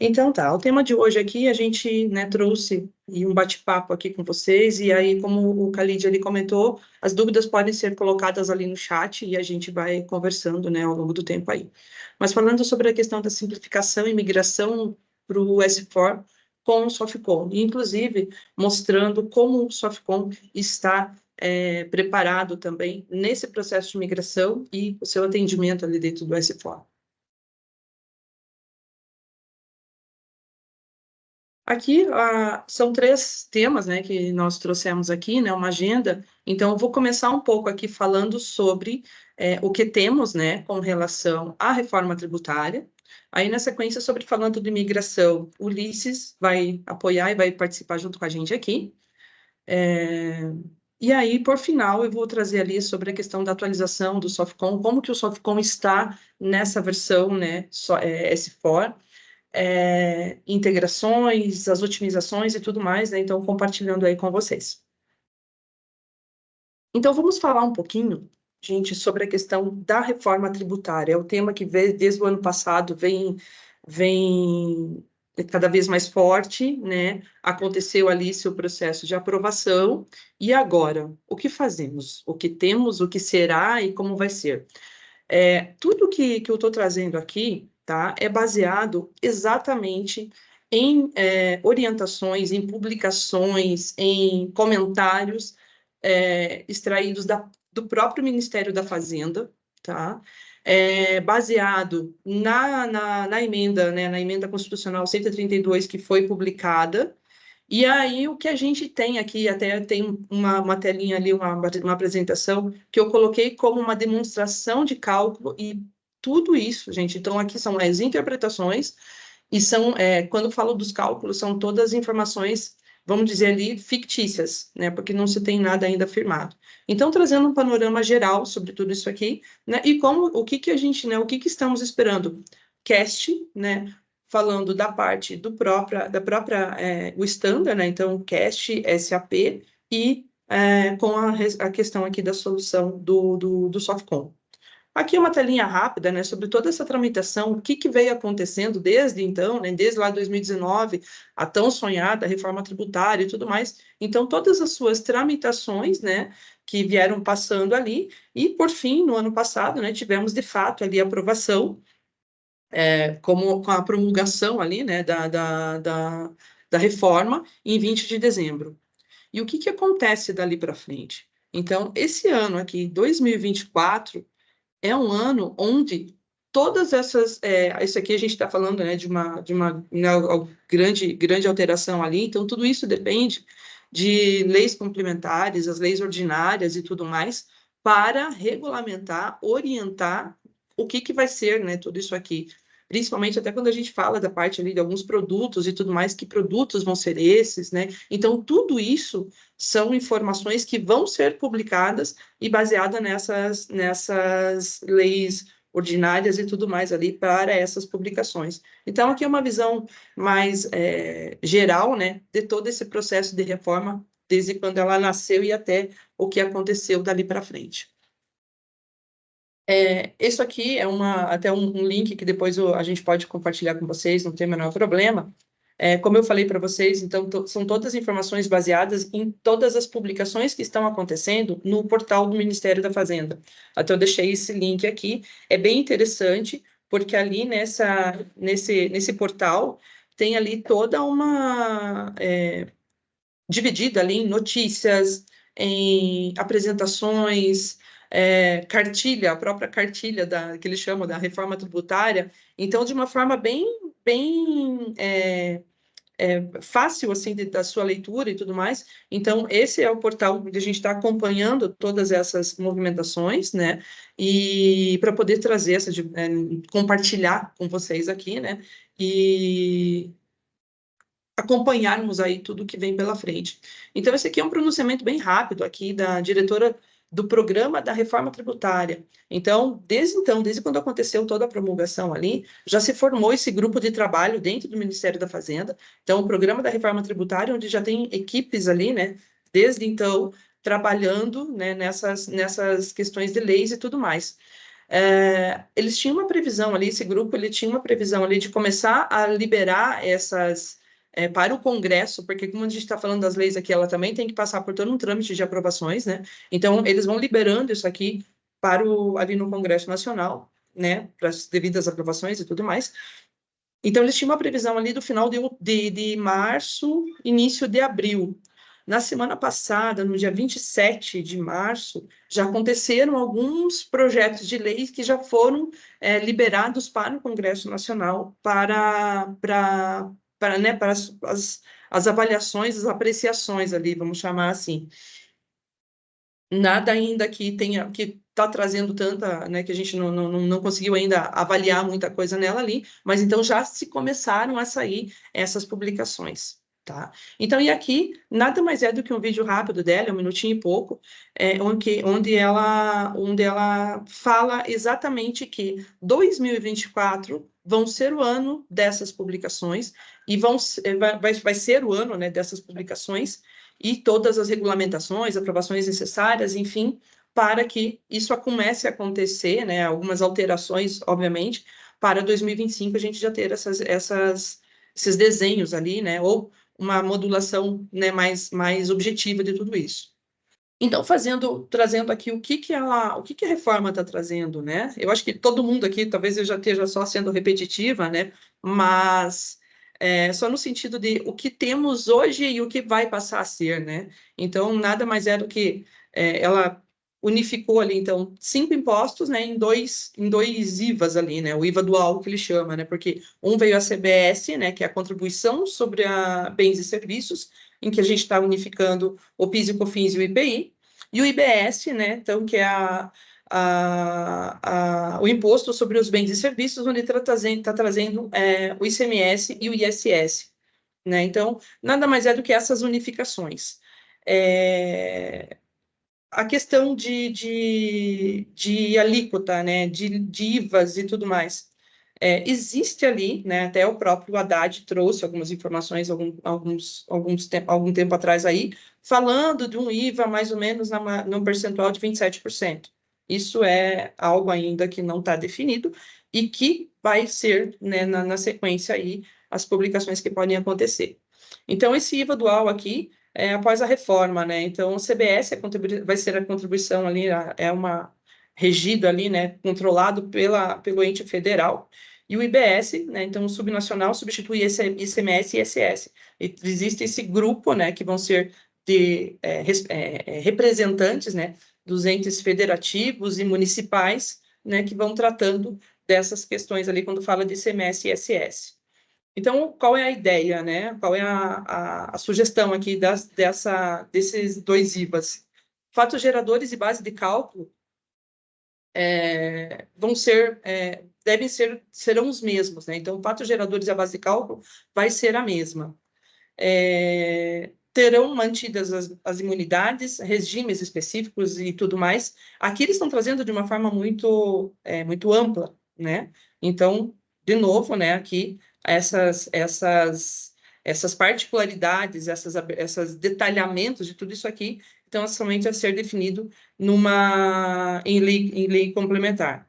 Então tá, o tema de hoje aqui a gente, né, trouxe um bate-papo aqui com vocês, e aí, como o Khalid ali comentou, as dúvidas podem ser colocadas ali no chat e a gente vai conversando, né, ao longo do tempo aí. Mas falando sobre a questão da simplificação e migração para o S4 com o Softcom, e inclusive mostrando como o Softcom está preparado também nesse processo de migração e o seu atendimento ali dentro do S4. Aqui são 3 temas, né, que nós trouxemos aqui, né, uma agenda. Então, eu vou começar um pouco aqui falando sobre o que temos, né, com relação à reforma tributária. Aí, na sequência, falando de imigração, o Ulisses vai apoiar e vai participar junto com a gente aqui. E aí, por final, eu vou trazer ali sobre a questão da atualização do Softcom, como que o Softcom está nessa versão, né, S4, integrações, as otimizações e tudo mais, né? Então, compartilhando aí com vocês. Então, vamos falar um pouquinho, gente, sobre a questão da reforma tributária. É o tema que desde o ano passado vem cada vez mais forte, né? Aconteceu ali seu processo de aprovação, e agora, o que fazemos? O que temos, o que será e como vai ser? Tudo que eu estou trazendo aqui, tá, é baseado exatamente em orientações, em publicações, em comentários extraídos do próprio Ministério da Fazenda, tá? Baseado na emenda, né, na emenda constitucional 132 que foi publicada. E aí, o que a gente tem aqui, até tem uma telinha ali, uma apresentação, que eu coloquei como uma demonstração de cálculo, e tudo isso, gente, então aqui são as interpretações, e quando eu falo dos cálculos, são todas informações, vamos dizer ali, fictícias, né, porque não se tem nada ainda firmado. Então, trazendo um panorama geral sobre tudo isso aqui, né, e o que a gente, né, o que estamos esperando? Cast, né, falando da parte da própria o standard, né? Então, CAST, SAP, e com a questão aqui da solução do Softcom. Aqui uma telinha rápida, né, sobre toda essa tramitação, o que veio acontecendo desde então, né, desde lá 2019, a tão sonhada reforma tributária e tudo mais. Então, todas as suas tramitações, né, que vieram passando ali, e por fim, no ano passado, né, tivemos de fato ali a aprovação, como com a promulgação ali, né, da reforma em 20 de dezembro. E o que acontece dali para frente? Então, esse ano aqui, 2024, é um ano onde todas essas... isso aqui a gente está falando, né, de uma grande alteração ali, então tudo isso depende de leis complementares, as leis ordinárias e tudo mais, para regulamentar, orientar o que vai ser, né, tudo isso aqui. Principalmente até quando a gente fala da parte ali de alguns produtos e tudo mais, que produtos vão ser esses, né? Então, tudo isso são informações que vão ser publicadas e baseadas nessas leis ordinárias e tudo mais ali para essas publicações. Então, aqui é uma visão mais geral, né, de todo esse processo de reforma, desde quando ela nasceu e até o que aconteceu dali para frente. Isso aqui é até um link que depois a gente pode compartilhar com vocês, não tem o menor problema. Como eu falei para vocês, então, são todas informações baseadas em todas as publicações que estão acontecendo no portal do Ministério da Fazenda. Até eu deixei esse link aqui. É bem interessante, porque ali nesse portal tem ali toda uma... dividida ali em notícias, em apresentações, cartilha, a própria cartilha que eles chamam da reforma tributária. Então, de uma forma bem fácil, assim, da sua leitura e tudo mais. Então, esse é o portal onde a gente está acompanhando todas essas movimentações, né, e para poder trazer compartilhar com vocês aqui, né, e acompanharmos aí tudo que vem pela frente. Então, esse aqui é um pronunciamento bem rápido aqui da diretora do programa da reforma tributária. Então, desde quando aconteceu toda a promulgação ali, já se formou esse grupo de trabalho dentro do Ministério da Fazenda. Então, o programa da reforma tributária, onde já tem equipes ali, né, desde então, trabalhando, né, nessas questões de leis e tudo mais. eles tinham uma previsão ali, esse grupo ele tinha uma previsão ali de começar a liberar essas para o Congresso, porque como a gente está falando das leis aqui, ela também tem que passar por todo um trâmite de aprovações, né? Então, eles vão liberando isso aqui ali no Congresso Nacional, né? Para as devidas aprovações e tudo mais. Então, eles tinham uma previsão ali do final de março, início de abril. Na semana passada, no dia 27 de março, já aconteceram alguns projetos de leis que já foram liberados para o Congresso Nacional para as avaliações, as apreciações ali, vamos chamar assim. Nada ainda que está trazendo tanta, né, que a gente não conseguiu ainda avaliar muita coisa nela ali, mas então já se começaram a sair essas publicações. Tá? Então, e aqui, nada mais é do que um vídeo rápido dela, 1 minutinho e pouco, onde ela fala exatamente que 2024 vão ser o ano dessas publicações, e vai ser o ano, né, dessas publicações, e todas as regulamentações, aprovações necessárias, enfim, para que isso comece a acontecer, né, algumas alterações, obviamente, para 2025 a gente já ter esses desenhos ali, né, ou uma modulação, né, mais objetiva de tudo isso. Então, trazendo aqui o que a reforma está trazendo, né? Eu acho que todo mundo aqui, talvez eu já esteja só sendo repetitiva, né? Mas só no sentido de o que temos hoje e o que vai passar a ser, né? Então, nada mais é do que ela unificou ali, então, 5 impostos, né, em dois IVAs ali, né? O IVA dual que ele chama, né? Porque um veio a CBS, né, que é a contribuição sobre bens e serviços, em que a gente está unificando o PIS e o COFINS e o IPI, e o IBS, né, então, que é o Imposto sobre os Bens e Serviços, onde está trazendo o ICMS e o ISS. Né? Então, nada mais é do que essas unificações. A questão de alíquota, né, de IVAs e tudo mais, existe ali, né, até o próprio Haddad trouxe algumas informações algum tempo atrás aí, falando de um IVA mais ou menos num percentual de 27%. Isso é algo ainda que não está definido e que vai ser, né, na sequência aí, as publicações que podem acontecer. Então, esse IVA dual aqui, após a reforma, né, então o CBS vai ser a contribuição ali, regido ali, né, controlado pelo ente federal, e o IBS, né, então o subnacional substitui ICMS e ISS. E existe esse grupo, né, que vão ser representantes, né, dos entes federativos e municipais, né, que vão tratando dessas questões ali quando fala de ICMS e ISS. Então, qual é a ideia, né? Qual é a sugestão aqui desses dois IVAs? Fatos geradores e base de cálculo serão os mesmos, né? Então, fatos geradores e a base de cálculo vai ser a mesma. Terão mantidas as imunidades, regimes específicos e tudo mais. Aqui eles estão trazendo de uma forma muito ampla, né? Então, de novo, né? Aqui essas particularidades, esses detalhamentos de tudo isso aqui, então, somente a ser definido em lei complementar.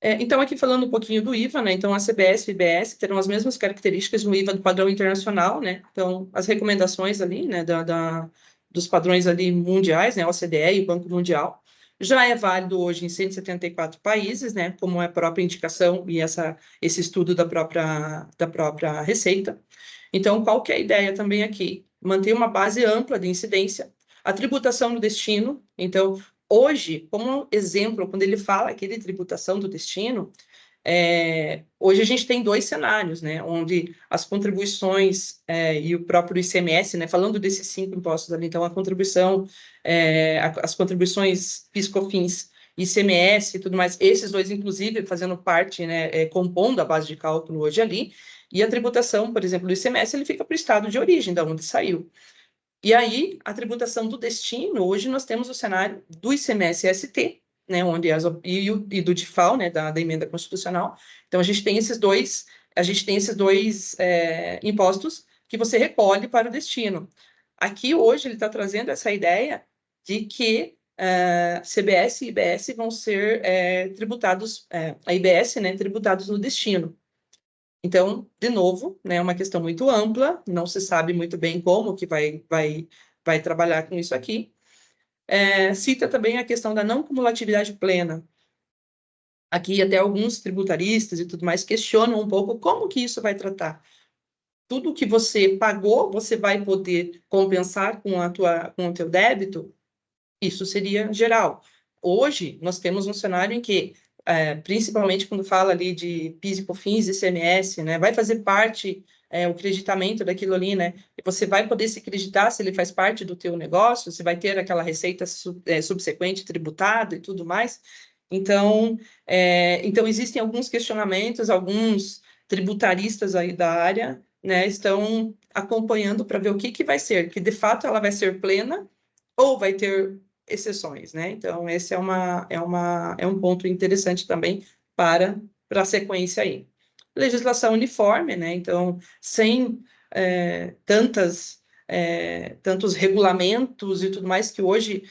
Então, aqui falando um pouquinho do IVA, né? Então, a CBS e o IBS terão as mesmas características no IVA do padrão internacional, né? Então, as recomendações ali, né, dos padrões ali mundiais, né, a OCDE e o Banco Mundial, já é válido hoje em 174 países, né, como é a própria indicação e esse estudo da própria Receita. Então, qual que é a ideia também aqui? Manter uma base ampla de incidência, a tributação do destino. Então, hoje, como exemplo, quando ele fala aqui de tributação do destino, hoje a gente tem 2 cenários, né, onde as contribuições e o próprio ICMS, né, falando desses 5 impostos ali, então a contribuição, as contribuições PIS/COFINS, ICMS e tudo mais, esses dois, inclusive, fazendo parte, né, compondo a base de cálculo hoje ali, e a tributação, por exemplo, do ICMS, ele fica para o estado de origem, da onde saiu. E aí, a tributação do destino, hoje nós temos o cenário do ICMS-ST, né, onde e do DIFAL, né, da emenda constitucional. Então, a gente tem esses dois impostos que você recolhe para o destino. Aqui, hoje, ele está trazendo essa ideia de que CBS e IBS vão ser tributados, a IBS, né, tributados no destino. Então, de novo, né, é uma questão muito ampla, não se sabe muito bem como que vai trabalhar com isso aqui. Cita também a questão da não cumulatividade plena. Aqui até alguns tributaristas e tudo mais questionam um pouco como que isso vai tratar. Tudo que você pagou, você vai poder compensar com o teu débito? Isso seria geral. Hoje, nós temos um cenário em que, principalmente quando fala ali de PIS e COFINS e ICMS, né, vai fazer parte o creditamento daquilo ali, né? E você vai poder se creditar se ele faz parte do teu negócio, você vai ter aquela receita subsequente tributada e tudo mais. Então existem alguns questionamentos, alguns tributaristas aí da área, né, estão acompanhando para ver o que vai ser, que de fato ela vai ser plena ou vai ter exceções, né? Então, esse é um ponto interessante também para a sequência aí. Legislação uniforme, né? Então, sem tantos regulamentos e tudo mais, que hoje,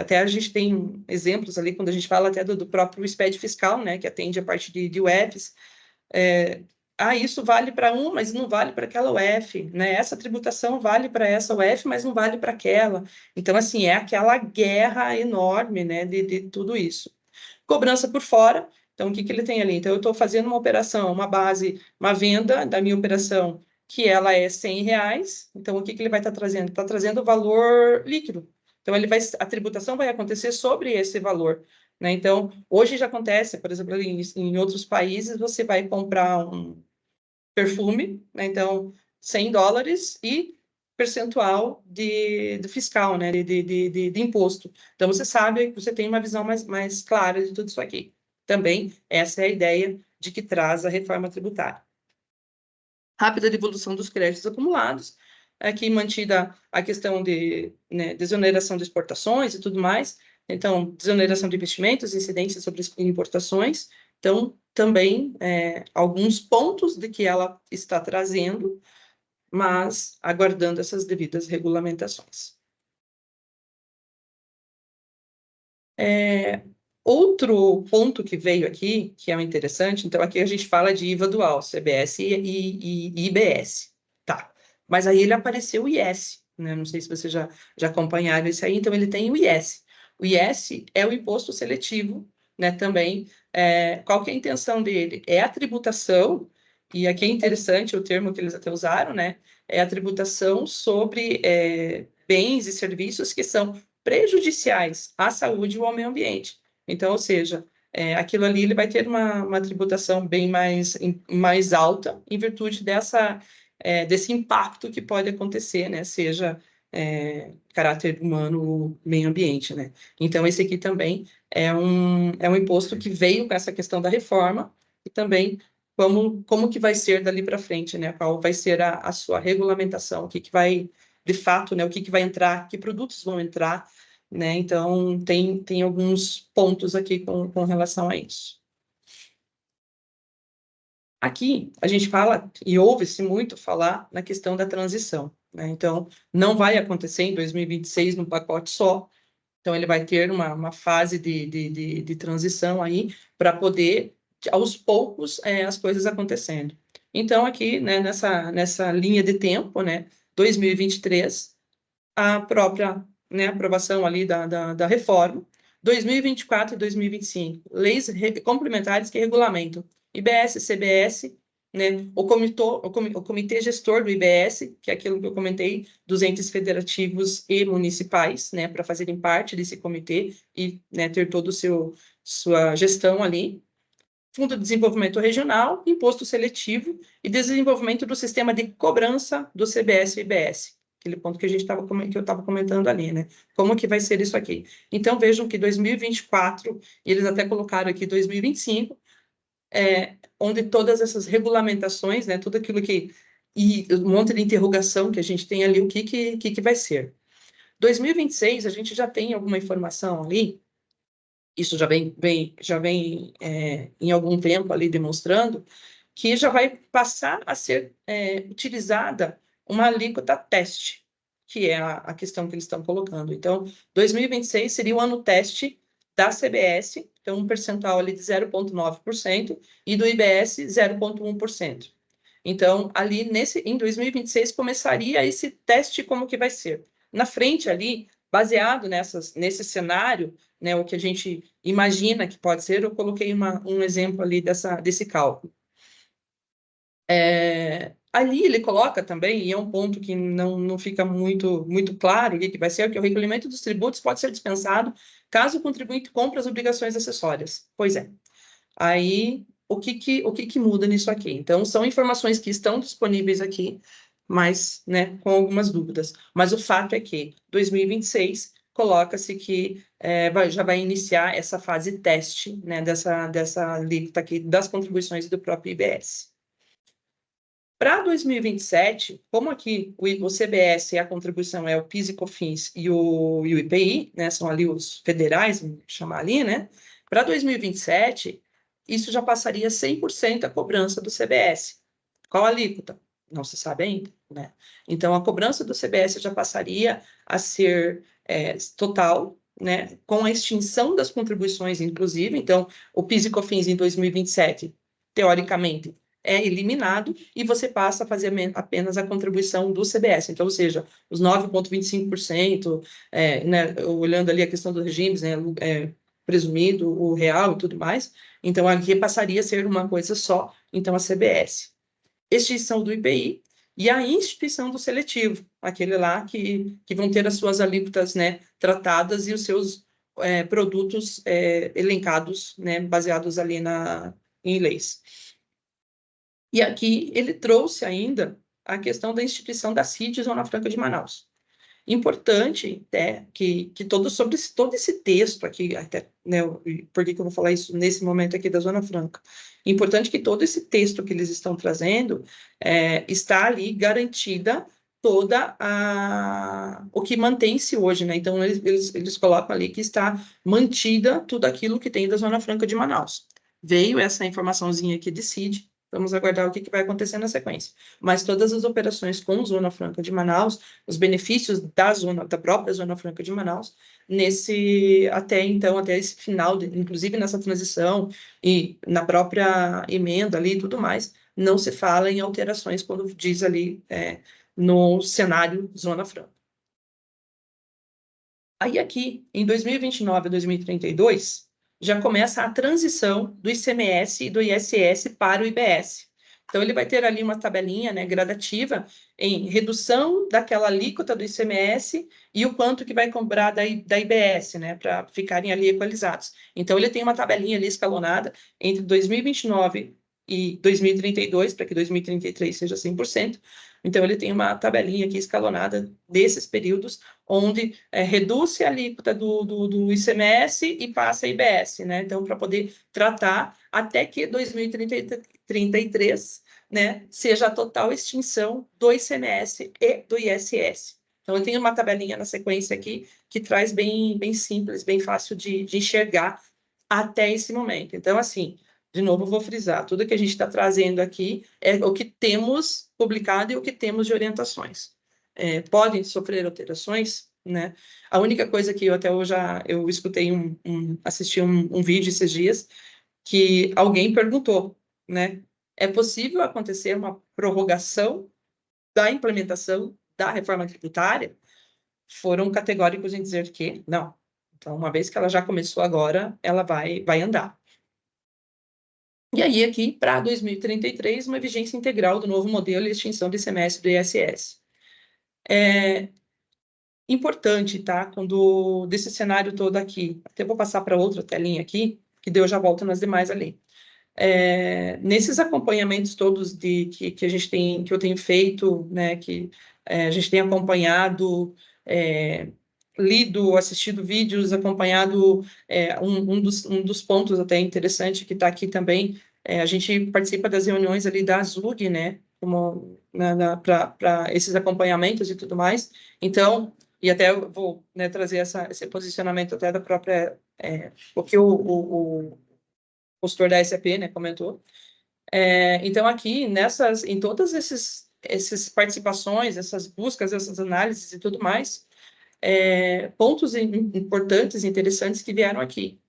até a gente tem exemplos ali, quando a gente fala até do próprio SPED fiscal, né? Que atende a parte de UFs, isso vale para um, mas não vale para aquela UF, né? Essa tributação vale para essa UF, mas não vale para aquela. Então, assim, é aquela guerra enorme, né, de tudo isso. Cobrança por fora, então, o que ele tem ali? Então, eu estou fazendo uma operação, uma base, uma venda da minha operação, que ela é R$100, então, o que ele vai estar trazendo? Está trazendo o valor líquido. Então, a tributação vai acontecer sobre esse valor, né? Então, hoje já acontece, por exemplo, em outros países, você vai comprar um perfume, né? Então, $100 e percentual de fiscal, né? De imposto. Então, você sabe, você tem uma visão mais clara de tudo isso aqui. Também, essa é a ideia de que traz a reforma tributária. Rápida devolução dos créditos acumulados, aqui mantida a questão de desoneração de exportações e tudo mais, então, desoneração de investimentos, incidências sobre importações, então, também alguns pontos de que ela está trazendo, mas aguardando essas devidas regulamentações. Outro ponto que veio aqui, que é interessante, então aqui a gente fala de IVA dual, CBS e IBS, tá? Mas aí ele apareceu o IS, né? Não sei se você já acompanharam isso aí, então ele tem o IS. O IS é o imposto seletivo, né? Também, qual que é a intenção dele? É a tributação, e aqui é interessante o termo que eles até usaram, né? É a tributação sobre bens e serviços que são prejudiciais à saúde e ao meio ambiente. Então, ou seja, aquilo ali ele vai ter uma tributação bem mais alta em virtude desse impacto que pode acontecer, né? Seja caráter humano ou meio ambiente, né? Então, esse aqui também é um imposto que veio com essa questão da reforma e também como que vai ser dali para frente, né? Qual vai ser a sua regulamentação, o que vai, de fato, né? O que vai entrar, que produtos vão entrar, né? Então, tem alguns pontos aqui com relação a isso. Aqui, a gente fala, e ouve-se muito falar, na questão da transição, né? Então, não vai acontecer em 2026 num pacote só, então ele vai ter uma fase de transição aí, para poder, aos poucos, as coisas acontecendo. Então, aqui, né, nessa linha de tempo, né, 2023, a própria, né, aprovação ali da reforma, 2024 e 2025, leis complementares que regulamentam IBS, CBS, né, o comitê gestor do IBS, que é aquilo que eu comentei, dos entes federativos e municipais, né, para fazerem parte desse comitê e, né, ter toda sua gestão ali. Fundo de Desenvolvimento Regional, Imposto Seletivo e desenvolvimento do sistema de cobrança do CBS e IBS. Aquele ponto que eu estava comentando ali, né? Como que vai ser isso aqui? Então, vejam que 2024, e eles até colocaram aqui 2025, onde todas essas regulamentações, né? Tudo aquilo e um monte de interrogação que a gente tem ali, o que vai ser. 2026, a gente já tem alguma informação ali, isso já vem em algum tempo ali demonstrando, que já vai passar a ser utilizada uma alíquota teste. que é a questão que eles estão colocando. Então, 2026 seria o ano teste da CBS, então um percentual ali de 0,9%, e do IBS 0,1%. Então, ali em 2026 começaria esse teste como que vai ser. Na frente ali, baseado nesse cenário, né, o que a gente imagina que pode ser, eu coloquei um exemplo ali desse cálculo. Ali ele coloca também, e é um ponto que não fica muito claro o que vai ser, que o recolhimento dos tributos pode ser dispensado caso o contribuinte compre as obrigações acessórias. Pois é. Aí, o que muda nisso aqui? Então, são informações que estão disponíveis aqui, mas, né, com algumas dúvidas. Mas o fato é que 2026 coloca-se que já vai iniciar essa fase teste, né, dessa alíquota aqui das contribuições do próprio IBS. Para 2027, como aqui o CBS, a contribuição é o PIS e COFINS e o IPI, né, são ali os federais, vamos chamar ali, né? Para 2027, isso já passaria 100% a cobrança do CBS. Qual a alíquota? Não se sabe ainda, né? Então, a cobrança do CBS já passaria a ser total, né, com a extinção das contribuições, inclusive. Então, o PIS e COFINS em 2027, teoricamente, é eliminado e você passa a fazer apenas a contribuição do CBS. Então, ou seja, os 9,25%, né, olhando ali a questão dos regimes, né, presumido, o real e tudo mais, então aqui passaria a ser uma coisa só, então a CBS. Extinção do IPI e a instituição do seletivo, aquele lá que vão ter as suas alíquotas, né, tratadas e os seus produtos elencados, né, baseados ali em leis. E aqui ele trouxe ainda a questão da instituição da CID Zona Franca de Manaus. Importante que sobre todo esse texto aqui, até, né, por que eu vou falar isso nesse momento aqui da Zona Franca? Importante que todo esse texto que eles estão trazendo está ali garantida toda o que mantém-se hoje, né? Então, eles colocam ali que está mantida tudo aquilo que tem da Zona Franca de Manaus. Veio essa informaçãozinha aqui de CID, vamos aguardar o que vai acontecer na sequência. Mas todas as operações com Zona Franca de Manaus, os benefícios da própria Zona Franca de Manaus, até esse final, inclusive nessa transição e na própria emenda ali e tudo mais, não se fala em alterações quando diz ali no cenário Zona Franca. Aí aqui, em 2029 a 2032, já começa a transição do ICMS e do ISS para o IBS. Então, ele vai ter ali uma tabelinha, né, gradativa em redução daquela alíquota do ICMS e o quanto que vai cobrar da IBS, né, para ficarem ali equalizados. Então, ele tem uma tabelinha ali escalonada entre 2029 e 2032, para que 2033 seja 100%. Então, ele tem uma tabelinha aqui escalonada desses períodos, onde reduz a alíquota do ICMS e passa a IBS, né? Então, para poder tratar até que 2033, né, seja a total extinção do ICMS e do ISS. Então, eu tenho uma tabelinha na sequência aqui que traz bem simples, bem fácil de enxergar até esse momento. Então, assim, de novo, vou frisar, tudo que a gente está trazendo aqui é o que temos publicado e o que temos de orientações. Podem sofrer alterações, né? A única coisa que eu escutei assisti um vídeo esses dias que alguém perguntou, né? É possível acontecer uma prorrogação da implementação da reforma tributária? Foram categóricos em dizer que não. Então, uma vez que ela já começou agora, ela vai andar. E aí, aqui, para 2033, uma vigência integral do novo modelo e extinção do ICMS do ISS. Importante, tá? Desse cenário todo aqui, até vou passar para outra telinha aqui, que daí eu já volto nas demais ali. Nesses acompanhamentos todos que a gente tem, que eu tenho feito, né, que a gente tem acompanhado, lido, assistido vídeos, acompanhado um dos pontos até interessante que está aqui também, a gente participa das reuniões ali da AZUG, né, para esses acompanhamentos e tudo mais, então, e até eu vou, né, trazer esse posicionamento até da própria, o que o consultor da SAP, né, comentou. Então, aqui, em todos esses essas participações, essas buscas, essas análises e tudo mais, pontos importantes, interessantes que vieram aqui.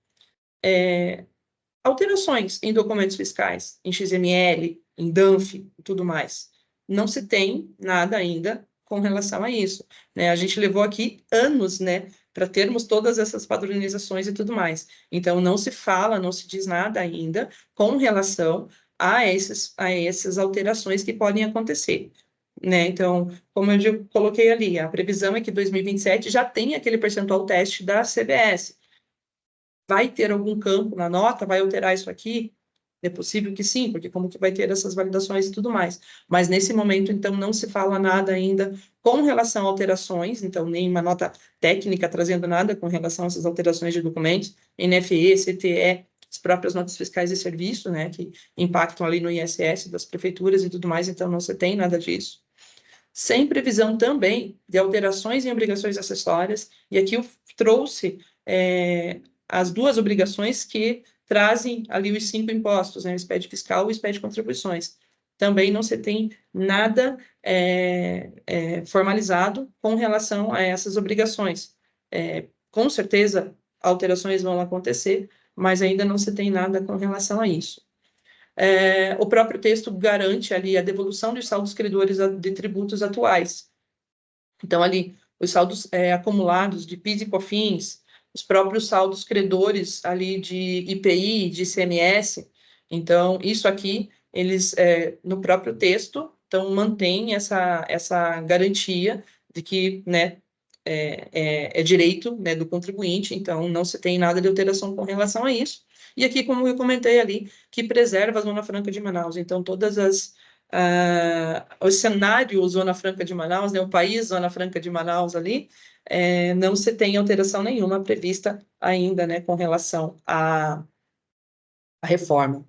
Alterações em documentos fiscais, em XML, em DANF e tudo mais. Não se tem nada ainda com relação a isso, né? A gente levou aqui anos, né, para termos todas essas padronizações e tudo mais. Então, não se fala, não se diz nada ainda com relação a essas alterações que podem acontecer, né? Então, como eu já coloquei ali, a previsão é que 2027 já tem aquele percentual teste da CBS. Vai ter algum campo na nota? Vai alterar isso aqui? É possível que sim, porque como que vai ter essas validações e tudo mais. Mas nesse momento, então, não se fala nada ainda com relação a alterações, então, nenhuma nota técnica trazendo nada com relação a essas alterações de documentos, NFE, CTE, as próprias notas fiscais e serviço, né, que impactam ali no ISS das prefeituras e tudo mais, então não se tem nada disso. Sem previsão também de alterações em obrigações acessórias, e aqui eu trouxe as duas obrigações que trazem ali os 5 impostos, né, o SPED fiscal e o SPED contribuições. Também não se tem nada formalizado com relação a essas obrigações. Com certeza, alterações vão acontecer, mas ainda não se tem nada com relação a isso. O próprio texto garante ali a devolução dos saldos credores de tributos atuais. Então, ali, os saldos acumulados de PIS e COFINS, os próprios saldos credores ali de IPI, de ICMS. Então, isso aqui, eles, no próprio texto, então, mantém essa garantia de que, né, é direito, né, do contribuinte, então, não se tem nada de alteração com relação a isso. E aqui, como eu comentei ali, que preserva a Zona Franca de Manaus. Então, todas o cenário Zona Franca de Manaus, né, o país Zona Franca de Manaus ali, não se tem alteração nenhuma prevista ainda, né, com relação à reforma.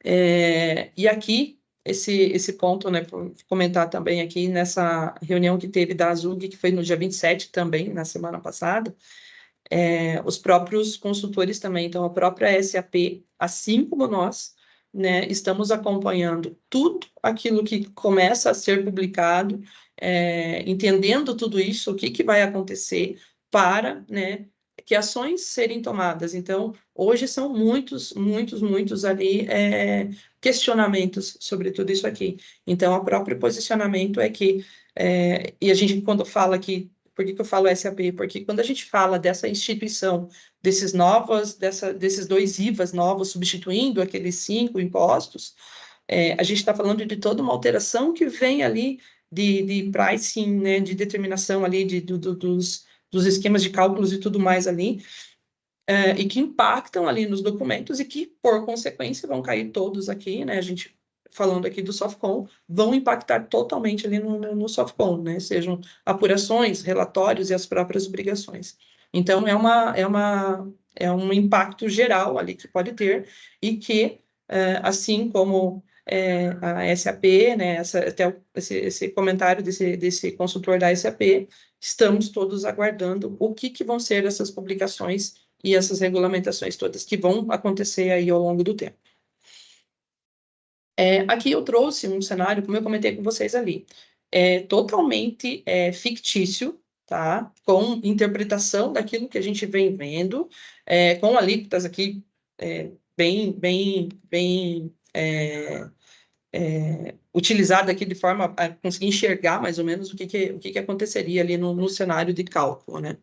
E aqui, esse ponto, né, por comentar também aqui nessa reunião que teve da AZUG, que foi no dia 27 também, na semana passada, os próprios consultores também, então a própria SAP, assim como nós, né, estamos acompanhando tudo aquilo que começa a ser publicado, entendendo tudo isso, o que vai acontecer para, né, que ações serem tomadas. Então, hoje são muitos ali questionamentos sobre tudo isso aqui. Então, o próprio posicionamento é que, e a gente, quando fala que por que eu falo SAP? Porque quando a gente fala dessa instituição, desses 2 IVAs novos, substituindo aqueles 5 impostos, a gente está falando de toda uma alteração que vem ali de pricing, né, de determinação ali dos esquemas de cálculos e tudo mais ali, e que impactam ali nos documentos e que, por consequência, vão cair todos aqui, né, a gente falando aqui do SOFCOM, vão impactar totalmente ali no SOFCOM, né? Sejam apurações, relatórios e as próprias obrigações. Então, é um impacto geral ali que pode ter e que, assim como a SAP, né, até esse comentário desse consultor da SAP, estamos todos aguardando o que vão ser essas publicações e essas regulamentações todas que vão acontecer aí ao longo do tempo. Aqui eu trouxe um cenário, como eu comentei com vocês ali, totalmente fictício, tá? Com interpretação daquilo que a gente vem vendo, com alíquotas aqui bem utilizada aqui de forma a conseguir enxergar mais ou menos o que aconteceria ali no cenário de cálculo, né?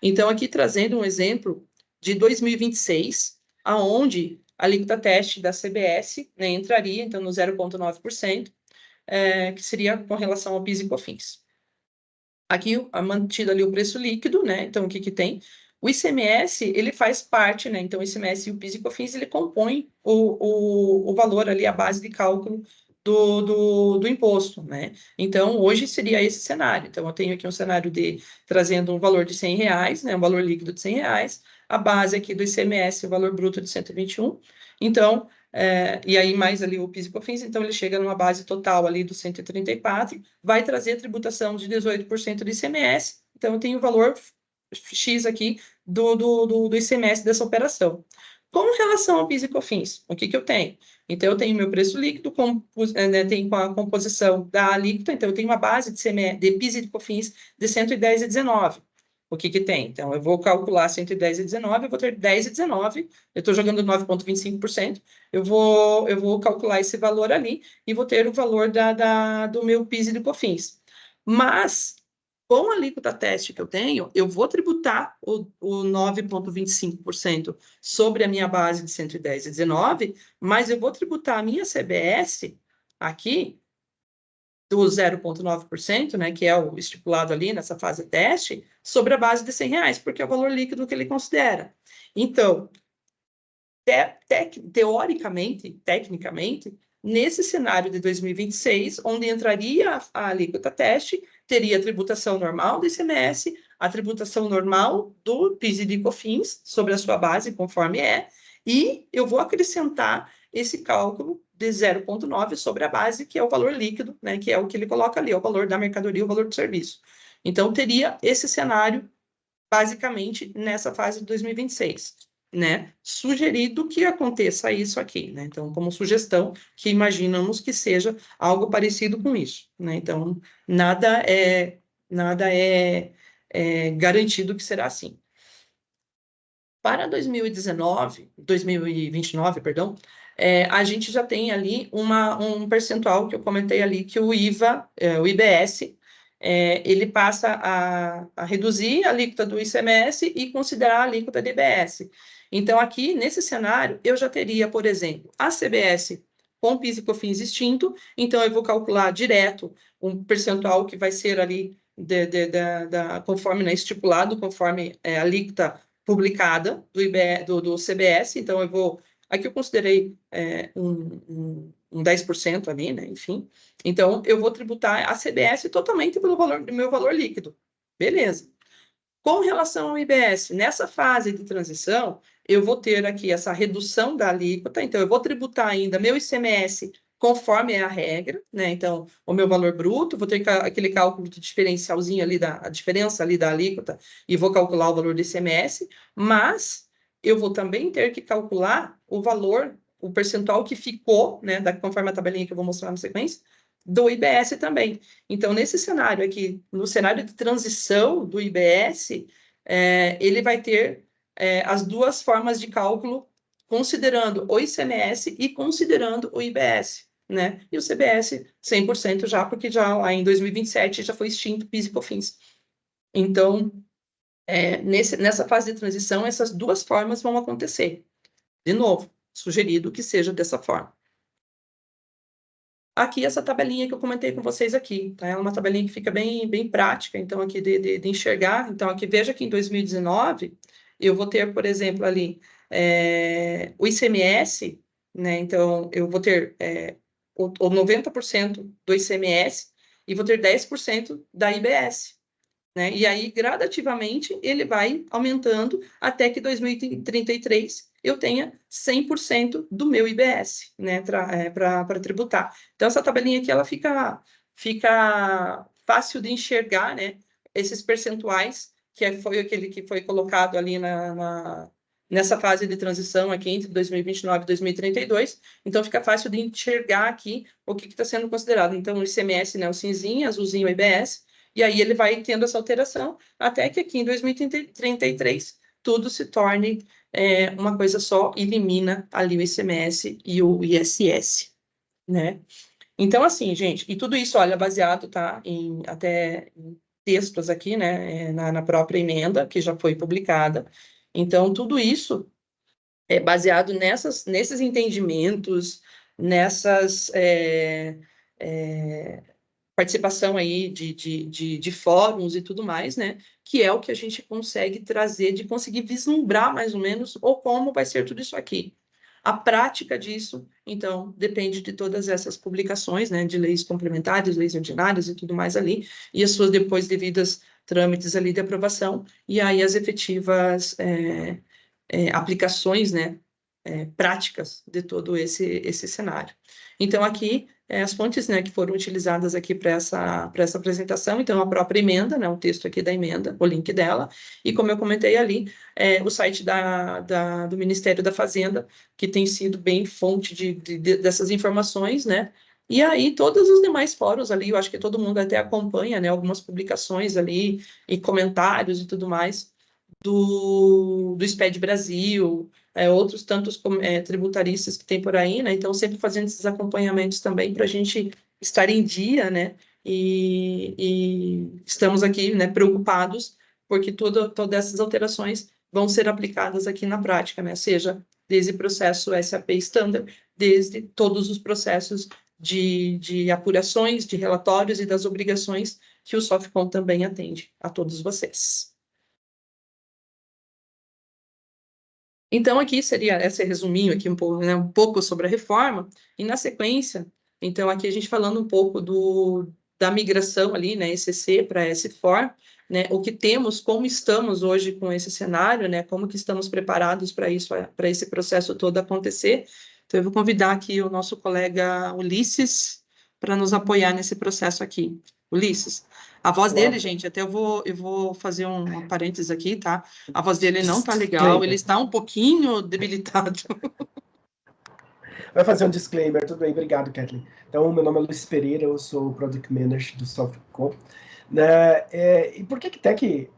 Então, aqui trazendo um exemplo de 2026, aonde a alíquota teste da CBS, né, entraria, então, no 0,9%, que seria com relação ao PIS e COFINS. Aqui, mantido ali o preço líquido, né, então, o que tem? O ICMS, ele faz parte, né, então, o ICMS e o PIS e COFINS, ele compõe o valor ali, a base de cálculo do imposto, né? Então, hoje seria esse cenário. Então, eu tenho aqui um cenário trazendo um valor de R$100, né, um valor líquido de R$100, a base aqui do ICMS, o valor bruto de 121. Então, e aí mais ali o PIS e COFINS, então ele chega numa base total ali do 134, vai trazer a tributação de 18% do ICMS, então eu tenho o valor X aqui do ICMS dessa operação. Com relação ao PIS e COFINS, o que que eu tenho? Então, eu tenho meu preço líquido, né, tenho a composição da alíquota, então eu tenho uma base de PIS e de COFINS de 110,19. O que que tem? Então, eu vou calcular 110,19, eu vou ter 10,19, eu estou jogando 9,25%, eu vou calcular esse valor ali e vou ter o valor do meu PIS e de COFINS. Mas, com a alíquota teste que eu tenho, eu vou tributar o 9,25% sobre a minha base de 110,19, mas eu vou tributar a minha CBS aqui do 0,9%, né, que é o estipulado ali nessa fase teste, sobre a base de R$100, porque é o valor líquido que ele considera. Então, teoricamente, tecnicamente, nesse cenário de 2026, onde entraria a alíquota teste, teria a tributação normal do ICMS, a tributação normal do PIS e de COFINS sobre a sua base, conforme é, e eu vou acrescentar esse cálculo de 0,9 sobre a base, que é o valor líquido, né, que é o que ele coloca ali, é o valor da mercadoria, o valor do serviço. Então, teria esse cenário, basicamente, nessa fase de 2026. Né, sugerido que aconteça isso aqui, né? Então, como sugestão, que imaginamos que seja algo parecido com isso, né? Então, nada é garantido que será assim. Para 2029, perdão, a gente já tem ali um percentual que eu comentei ali, que o IVA, o IBS, ele passa a reduzir a alíquota do ICMS e considerar a alíquota do IBS. Então, aqui, nesse cenário, eu já teria, por exemplo, a CBS com PIS e COFINS extinto, então eu vou calcular direto um percentual que vai ser ali, conforme, né, estipulado, conforme a alíquota publicada do CBS, então aqui eu considerei um 10% ali, né, enfim, então eu vou tributar a CBS totalmente pelo valor do meu valor líquido, beleza. Com relação ao IBS, nessa fase de transição, eu vou ter aqui essa redução da alíquota, então eu vou tributar ainda meu ICMS conforme é a regra, né? Então, o meu valor bruto, vou ter aquele cálculo de diferencialzinho ali, a diferença ali da alíquota, e vou calcular o valor do ICMS, mas eu vou também ter que calcular o valor, o percentual que ficou, né? Conforme a tabelinha que eu vou mostrar na sequência, do IBS também. Então, nesse cenário aqui, no cenário de transição do IBS, ele vai ter as duas formas de cálculo, considerando o ICMS e considerando o IBS, né? E o CBS 100% já, porque já em 2027 já foi extinto PIS e COFINS. Então, nessa fase de transição, essas duas formas vão acontecer. De novo, sugerido que seja dessa forma. Aqui, essa tabelinha que eu comentei com vocês aqui, tá? É uma tabelinha que fica bem prática, então, aqui de enxergar. Então, aqui, veja que em 2019, eu vou ter, por exemplo, ali, o ICMS, né? Então, eu vou ter o 90% do ICMS e vou ter 10% da IBS. Né? E aí, gradativamente, ele vai aumentando até que 2033 eu tenha 100% do meu IBS, né, para tributar. Então, essa tabelinha aqui, ela fica fácil de enxergar, né, esses percentuais, que foi aquele que foi colocado ali nessa fase de transição aqui entre 2029 e 2032. Então, fica fácil de enxergar aqui o que está sendo considerado. Então, o ICMS, né, o cinzinho, azulzinho, o IBS, e aí ele vai tendo essa alteração até que aqui em 2033 tudo se torne uma coisa só, elimina ali o ICMS e o ISS, né? Então, assim, gente, e tudo isso, olha, baseado, tá, até em textos aqui, né, na própria emenda, que já foi publicada. Então, tudo isso é baseado nesses entendimentos, nessas participação aí de fóruns e tudo mais, né? Que é o que a gente consegue trazer, de conseguir vislumbrar mais ou menos ou como vai ser tudo isso aqui. A prática disso, então, depende de todas essas publicações, né? De leis complementares, leis ordinárias e tudo mais ali, e as suas depois devidas trâmites ali de aprovação, e aí as efetivas aplicações, né? Práticas de todo esse cenário. Então, aqui as fontes, né, que foram utilizadas aqui para essa apresentação. Então, a própria emenda, né, o texto aqui da emenda, o link dela, e como eu comentei ali, o site do Ministério da Fazenda, que tem sido bem fonte dessas informações, né, e aí todos os demais fóruns ali, eu acho que todo mundo até acompanha, né, algumas publicações ali, e comentários e tudo mais, do SPED Brasil, outros tantos tributaristas que tem por aí, né? Então, sempre fazendo esses acompanhamentos também para a gente estar em dia, né? E estamos aqui, né, preocupados, porque todas essas alterações vão ser aplicadas aqui na prática, né? Seja desde o processo SAP Standard, desde todos os processos de apurações, de relatórios e das obrigações que o Softcom também atende a todos vocês. Então, aqui seria esse resuminho aqui um pouco sobre a reforma, e na sequência, então aqui a gente falando um pouco da migração ali, né, ECC para S4, né, o que temos, como estamos hoje com esse cenário, né, como que estamos preparados para isso, para esse processo todo acontecer. Então, eu vou convidar aqui o nosso colega Ulisses para nos apoiar nesse processo aqui. Ulisses, a voz dele, gente, até eu vou fazer um parênteses aqui, tá? A voz dele não tá legal, ele está um pouquinho debilitado. Vai fazer um disclaimer, tudo bem, obrigado, Kathleen. Então, meu nome é Luiz Pereira, eu sou o Product Manager do Softcom. E por que Tech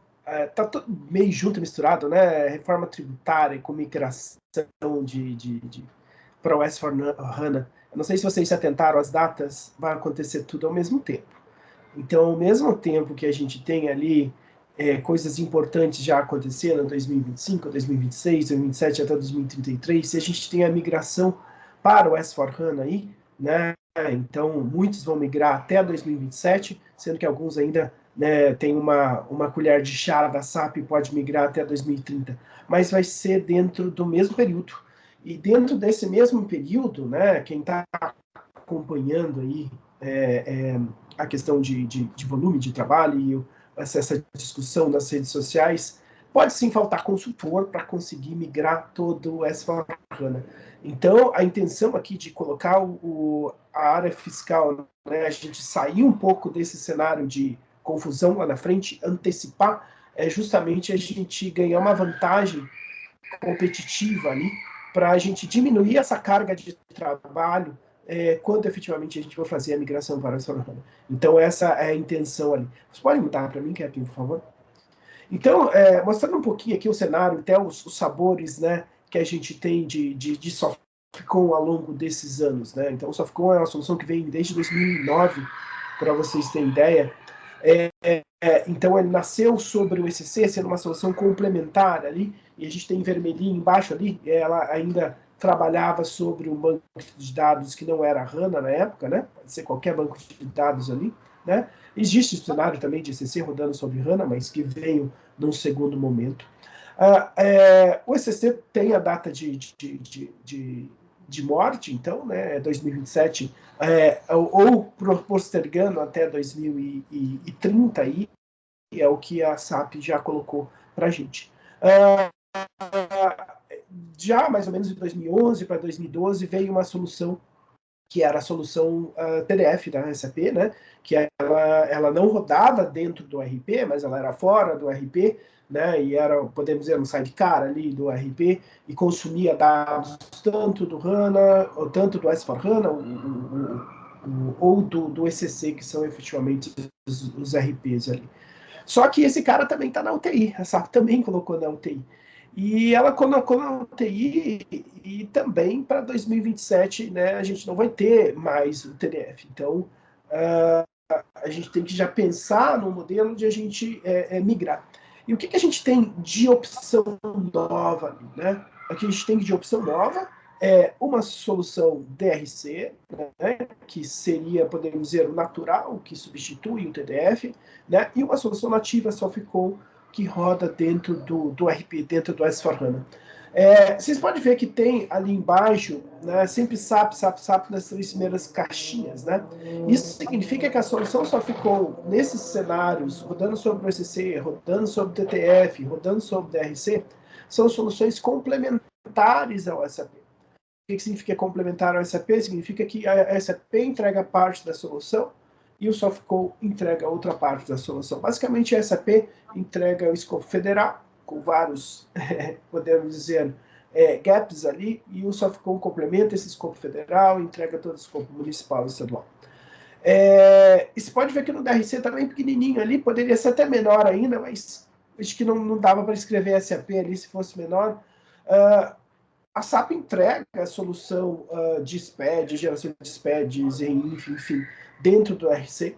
tá tudo meio junto, misturado, né? Reforma tributária com migração para o S4HANA. Eu não sei se vocês se atentaram às datas, vai acontecer tudo ao mesmo tempo. Então, ao mesmo tempo que a gente tem ali coisas importantes já acontecendo em 2025, 2026, 2027 até 2033, se a gente tem a migração para o S4HANA aí, né? Então, muitos vão migrar até 2027, sendo que alguns ainda, né, tem uma colher de chá da SAP e pode migrar até 2030, mas vai ser dentro do mesmo período. E dentro desse mesmo período, né, quem está acompanhando aí a questão de volume de trabalho e essa discussão nas redes sociais, pode sim faltar consultor para conseguir migrar todo o S4HANA. Então, a intenção aqui de colocar a área fiscal, né, a gente sair um pouco desse cenário de confusão lá na frente, antecipar, é justamente a gente ganhar uma vantagem competitiva ali, para a gente diminuir essa carga de trabalho quando efetivamente a gente for fazer a migração para o S4HANA. Então, essa é a intenção ali. Vocês podem mudar para mim, Kevin, por favor? Então, mostrando um pouquinho aqui o cenário, até os sabores, né, que a gente tem de Softcom ao longo desses anos, né? Então, o Softcom é uma solução que vem desde 2009, para vocês terem ideia. Então, ele nasceu sobre o ECC, sendo uma solução complementar ali, e a gente tem em vermelhinho embaixo ali, ela ainda trabalhava sobre um banco de dados que não era HANA na época, né? Pode ser qualquer banco de dados ali, né? Existe o cenário também de ECC rodando sobre HANA, mas que veio num segundo momento. O ECC tem a data de morte, então, né, 2027, ou postergando até 2030, aí, é o que a SAP já colocou para a gente. Já mais ou menos de 2011 para 2012 veio uma solução que era a solução TDF da SAP, né, que ela não rodava dentro do RP, mas ela era fora do RP, né, e era, podemos dizer, um sidecar ali do RP, e consumia dados tanto do HANA, ou tanto do S4HANA, ou do ECC, que são efetivamente os RPs ali. Só que esse cara também está na UTI, a SAP também colocou na UTI. E ela colocou na UTI e também para 2027, né, a gente não vai ter mais o TDF. Então, a gente tem que já pensar no modelo de a gente migrar. E o que a gente tem de opção nova? Né? O que a gente tem de opção nova é uma solução DRC, né, que seria, podemos dizer, o natural, que substitui o TDF, né, e uma solução nativa Softcom, que roda dentro do RP, dentro do S4HANA. Vocês podem ver que tem ali embaixo, né, sempre SAP nas três primeiras caixinhas, né? Isso significa que a solução Softcom, nesses cenários, rodando sobre o ECC, rodando sobre o TTF, rodando sobre o DRC, são soluções complementares ao SAP. que significa complementar ao SAP? Significa que a SAP entrega parte da solução e o Softcode entrega outra parte da solução. Basicamente, a SAP entrega o escopo federal, com vários, podemos dizer, gaps ali, e o Softcode complementa esse escopo federal e entrega todo o escopo municipal e estadual. Você pode ver que no DRC está bem pequenininho ali, poderia ser até menor ainda, mas acho que não dava para escrever SAP ali se fosse menor. A SAP entrega a solução de SPED, geração de SPEDs, enfim, dentro do RC.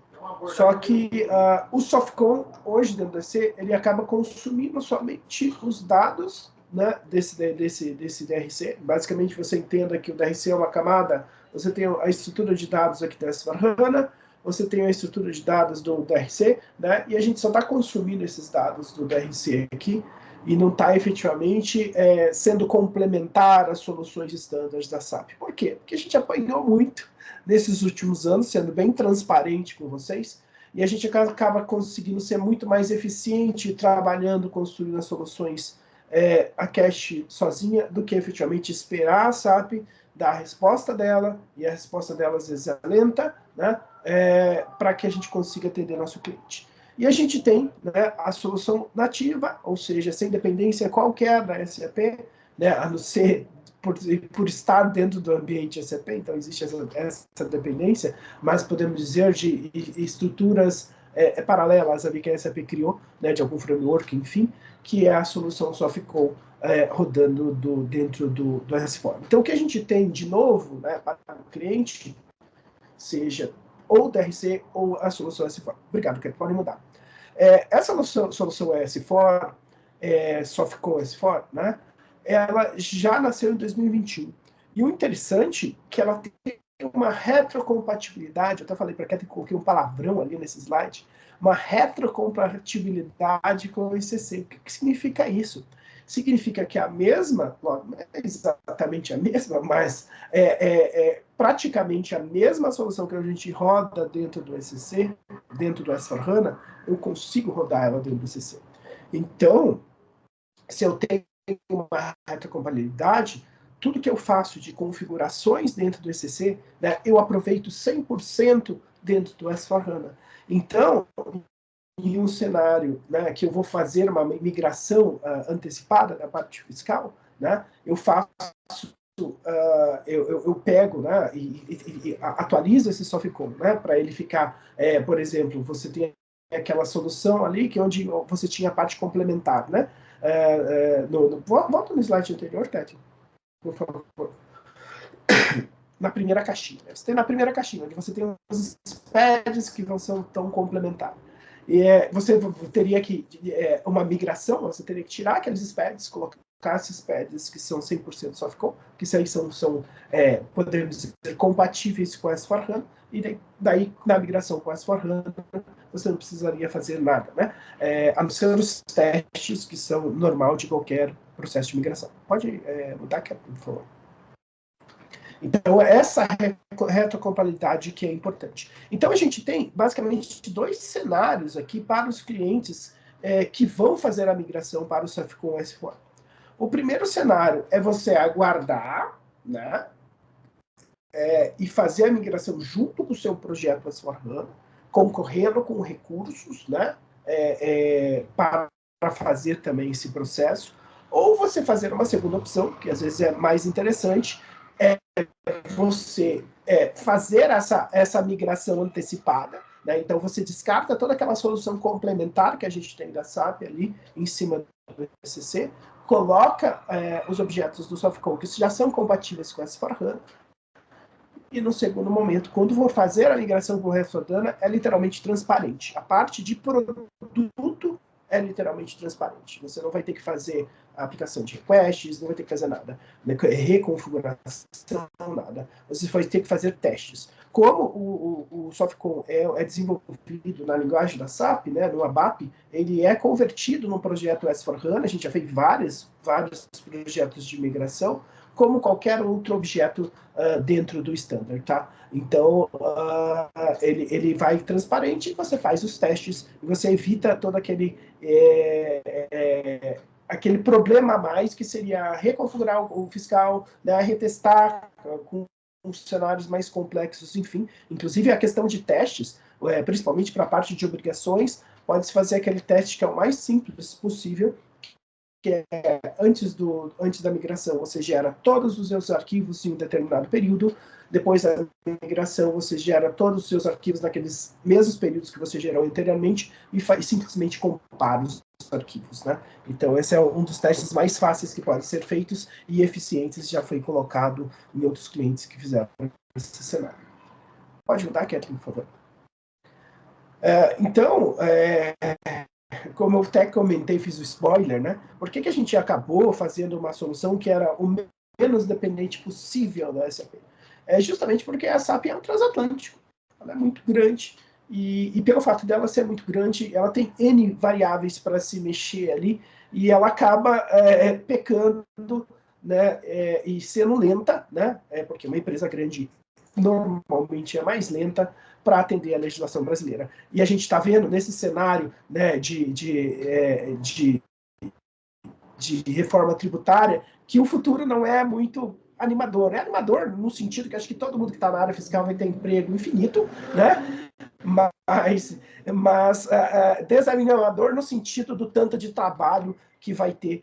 Só que o Softcom, hoje dentro do RC, ele acaba consumindo somente os dados, né, desse DRC. Basicamente, você entenda que o DRC é uma camada, você tem a estrutura de dados aqui da S/4HANA, você tem a estrutura de dados do DRC, né, e a gente só está consumindo esses dados do DRC aqui, e não está efetivamente sendo complementar às soluções estándares da SAP. Por quê? Porque a gente apanhou muito nesses últimos anos, sendo bem transparente com vocês, e a gente acaba conseguindo ser muito mais eficiente trabalhando, construindo as soluções a cache sozinha, do que efetivamente esperar a SAP dar a resposta dela, e a resposta dela às vezes é lenta, né, para que a gente consiga atender nosso cliente. E a gente tem, né, a solução nativa, ou seja, sem dependência qualquer da SAP, né, a não ser por estar dentro do ambiente SAP, então existe essa dependência, mas podemos dizer de estruturas paralelas ali que a SAP criou, né, de algum framework, enfim, que é a solução Softcode rodando dentro do S/4. Então, o que a gente tem de novo, né, para o cliente, seja ou DRC ou a solução S/4. Obrigado, que pode mudar. Essa solução S/4, Softcode S/4, né, ela já nasceu em 2021. E o interessante é que ela tem uma retrocompatibilidade, eu até falei para cá, coloquei um palavrão ali nesse slide, uma retrocompatibilidade com o ECC. O que significa isso? Significa que a mesma, não é exatamente a mesma, mas praticamente a mesma solução que a gente roda dentro do ECC, dentro do S/4HANA, eu consigo rodar ela dentro do ECC. Então, se eu tenho uma retrocompatibilidade, tudo que eu faço de configurações dentro do ECC, né, eu aproveito 100% dentro do S/4HANA. Então, em um cenário, né, que eu vou fazer uma migração antecipada da parte fiscal, né, eu faço, eu pego, né, e atualizo esse Softcode, né, para ele ficar, por exemplo, você tem aquela solução ali que onde você tinha a parte complementar, né? Volta no slide anterior, Tati, por favor. Na primeira caixinha. Você tem na primeira caixinha, onde você tem os SPEDs que tão complementares. E você teria que, uma migração, você teria que tirar aqueles SPEDs, colocar esses SPEDs que são 100% Softcode, que são podemos dizer, compatíveis com a S/4HANA, e daí, na migração com a S/4HANA, você não precisaria fazer nada, né? A não ser os testes que são normal de qualquer processo de migração. Pode mudar, por favor. Então, essa retrocompatibilidade que é importante. Então, a gente tem, basicamente, dois cenários aqui para os clientes que vão fazer a migração para o Softcode S/4. O primeiro cenário é você aguardar, né, e fazer a migração junto com o seu projeto S/4HANA, concorrendo com recursos, né, para fazer também esse processo, ou você fazer uma segunda opção, que às vezes é mais interessante, você fazer essa migração antecipada, né? Então você descarta toda aquela solução complementar que a gente tem da SAP ali em cima do ECC, coloca os objetos do Softcode que já são compatíveis com S/4HANA, e no segundo momento, quando for fazer a migração para o S/4HANA, é literalmente transparente. A parte de produto é literalmente transparente. Você não vai ter que fazer a aplicação de requests, não vai ter que fazer nada, reconfiguração, nada. Você vai ter que fazer testes. Como o Softcode é desenvolvido na linguagem da SAP, né, no ABAP, ele é convertido num projeto S/4HANA, a gente já fez vários projetos de migração, como qualquer outro objeto dentro do standard, tá? Então, ele vai transparente, você faz os testes, e você evita todo aquele aquele problema a mais, que seria reconfigurar o fiscal, né, retestar com cenários mais complexos, enfim. Inclusive, a questão de testes, principalmente para a parte de obrigações, pode-se fazer aquele teste que é o mais simples possível, que é antes da migração, você gera todos os seus arquivos em um determinado período, depois da migração, você gera todos os seus arquivos naqueles mesmos períodos que você gerou anteriormente e simplesmente compara os arquivos, né? Então, esse é um dos testes mais fáceis que podem ser feitos e eficientes, já foi colocado em outros clientes que fizeram esse cenário. Pode mudar, Kathleen, por favor? Então, como eu até comentei, fiz o spoiler, né? Por que a gente acabou fazendo uma solução que era o menos dependente possível da SAP? É justamente porque a SAP é um transatlântico. Ela é muito grande e pelo fato dela ser muito grande, ela tem N variáveis para se mexer ali e ela acaba pecando, né? E sendo lenta, né? Porque uma empresa grande normalmente é mais lenta para atender a legislação brasileira. E a gente está vendo nesse cenário, né, de reforma tributária que o futuro não é muito animador. É animador no sentido que acho que todo mundo que está na área fiscal vai ter emprego infinito, né? Mas desanimador no sentido do tanto de trabalho que vai ter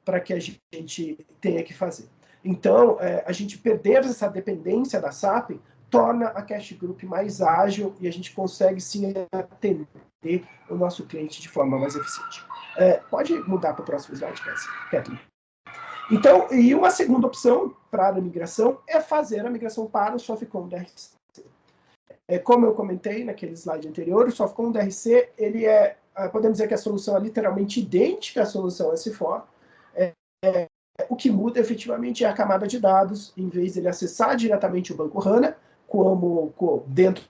para que a gente tenha que fazer. Então, a gente perder essa dependência da SAP torna a Cash Group mais ágil e a gente consegue sim atender o nosso cliente de forma mais eficiente. Pode mudar para o próximo slide, Kathleen. Então, e uma segunda opção para a migração é fazer a migração para o Softcom DRC. Como eu comentei naquele slide anterior, o Softcom DRC, ele podemos dizer que a solução é literalmente idêntica à solução S4. O que muda efetivamente é a camada de dados, em vez de ele acessar diretamente o banco HANA, como dentro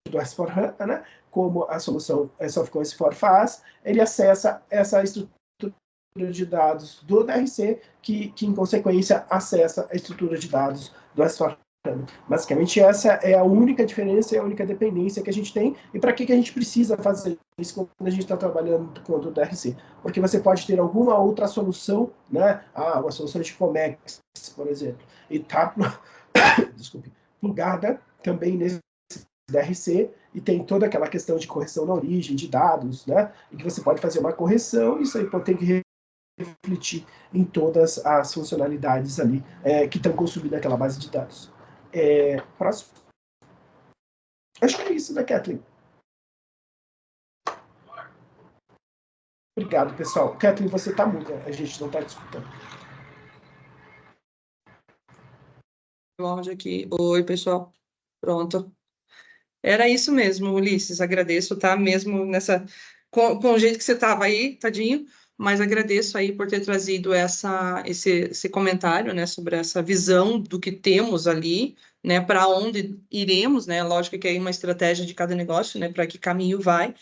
do S4HANA, né, como a solução Softcom S4 faz, ele acessa essa estrutura de dados do DRC, que em consequência acessa a estrutura de dados do S4HANA. Basicamente, essa é a única diferença, é a única dependência que a gente tem. E para que a gente precisa fazer isso quando a gente está trabalhando com o DRC? Porque você pode ter alguma outra solução, né? Uma solução de Comex, por exemplo, e está plugada também nesse DRC, e tem toda aquela questão de correção na origem de dados, né? E que você pode fazer uma correção, e isso aí tem que refletir em todas as funcionalidades ali que estão consumindo naquela base de dados. Próximo. Acho que é isso, né, Kathleen? Obrigado, pessoal. Kathleen, você está muda, a gente não está te escutando. O áudio aqui. Oi, pessoal. Pronto. Era isso mesmo, Ulisses. Agradeço, tá? Mesmo com o jeito que você estava aí, tadinho, mas agradeço aí por ter trazido esse comentário, né, sobre essa visão do que temos ali, né, para onde iremos, né? Lógico que é uma estratégia de cada negócio, né, para que caminho vai.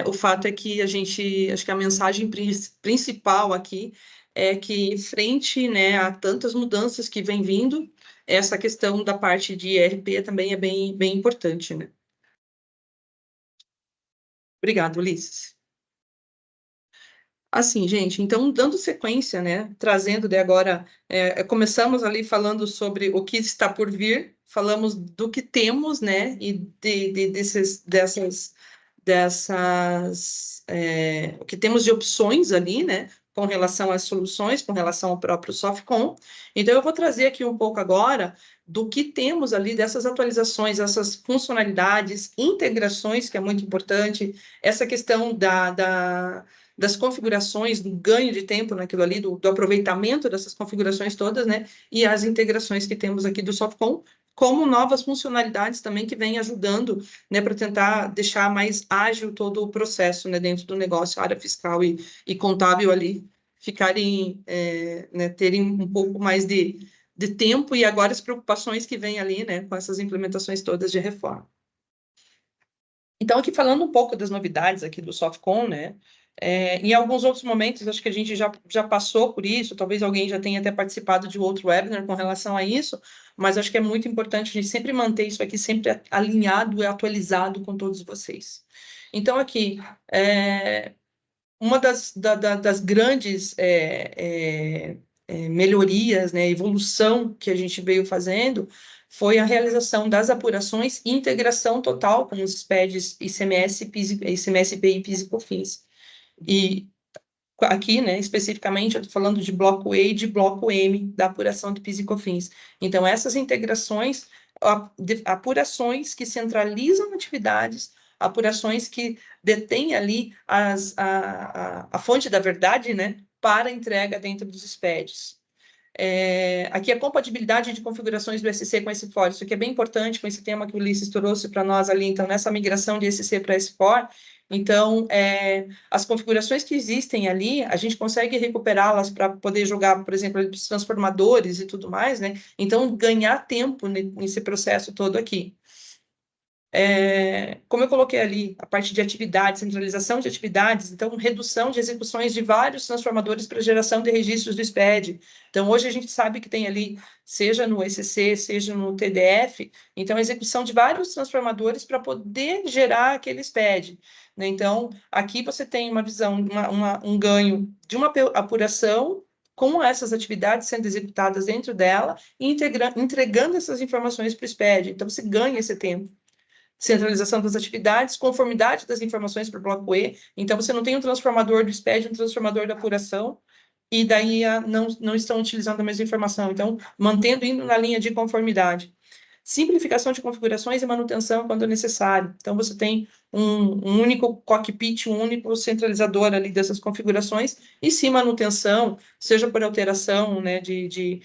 O fato é que acho que a mensagem principal aqui é que, frente, né, a tantas mudanças que vem vindo, essa questão da parte de ERP também é bem, bem importante, né? Obrigado, Ulisses. Assim, gente, então, dando sequência, né, trazendo de agora, começamos ali falando sobre o que está por vir, falamos do que temos, né, e o que temos de opções ali, né, com relação às soluções, com relação ao próprio Softcom. Então, eu vou trazer aqui um pouco agora do que temos ali dessas atualizações, essas funcionalidades, integrações, que é muito importante, essa questão das configurações, do ganho de tempo naquilo ali, do aproveitamento dessas configurações todas, né, e as integrações que temos aqui do Softcom, como novas funcionalidades também que vêm ajudando, né, para tentar deixar mais ágil todo o processo, né, dentro do negócio, área fiscal e contábil ali, ficarem, né, terem um pouco mais de tempo e agora as preocupações que vêm ali, né, com essas implementações todas de reforma. Então, aqui falando um pouco das novidades aqui do Softcom, né, em alguns outros momentos, acho que a gente já passou por isso, talvez alguém já tenha até participado de outro webinar com relação a isso, mas acho que é muito importante a gente sempre manter isso aqui sempre alinhado e atualizado com todos vocês. Então, aqui, uma das grandes melhorias, né, evolução que a gente veio fazendo foi a realização das apurações e integração total com os SPEDs ICMS, ICMS, PI, PIS e COFINS. E aqui, né, especificamente, eu estou falando de bloco E e de bloco M da apuração de PIS e COFINS. Então, essas integrações, apurações que centralizam atividades, apurações que detêm ali a fonte da verdade, né, para entrega dentro dos SPEDs. Aqui a compatibilidade de configurações do SC com S4, isso aqui é bem importante com esse tema que o Ulisses trouxe para nós ali, então, nessa migração de SC para S4, então, as configurações que existem ali, a gente consegue recuperá-las para poder jogar, por exemplo, os transformadores e tudo mais, né? Então, ganhar tempo nesse processo todo aqui. Como eu coloquei ali, a parte de atividades, centralização de atividades, então, redução de execuções de vários transformadores para geração de registros do SPED. Então, hoje a gente sabe que tem ali, seja no ECC, seja no TDF, então, a execução de vários transformadores para poder gerar aquele SPED. Né? Então, aqui você tem uma visão, um ganho de uma apuração com essas atividades sendo executadas dentro dela e entregando essas informações para o SPED. Então, você ganha esse tempo. Centralização das atividades, conformidade das informações para o bloco E. Então, você não tem um transformador do SPED, um transformador da apuração, e daí não estão utilizando a mesma informação. Então, indo na linha de conformidade. Simplificação de configurações e manutenção quando necessário. Então, você tem um único cockpit, um único centralizador ali dessas configurações, e sim manutenção, seja por alteração, né, de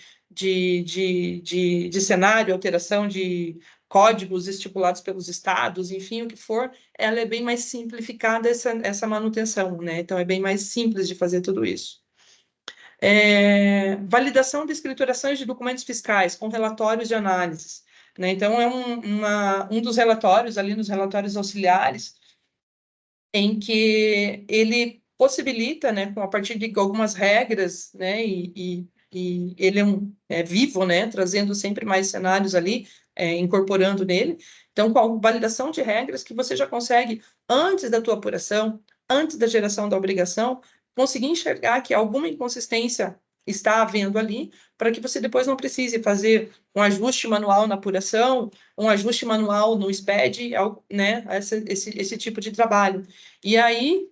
cenário, alteração de códigos estipulados pelos estados, enfim, o que for, ela é bem mais simplificada essa manutenção, né? Então, é bem mais simples de fazer tudo isso. Validação de escriturações de documentos fiscais com relatórios de análise. Né? Então, é um dos relatórios, ali nos relatórios auxiliares, em que ele possibilita, né, a partir de algumas regras, né, e ele é vivo, né, trazendo sempre mais cenários ali, incorporando nele. Então, com a validação de regras que você já consegue, antes da tua apuração, antes da geração da obrigação, conseguir enxergar que alguma inconsistência está havendo ali, para que você depois não precise fazer um ajuste manual na apuração, um ajuste manual no SPED, né, esse tipo de trabalho. E aí,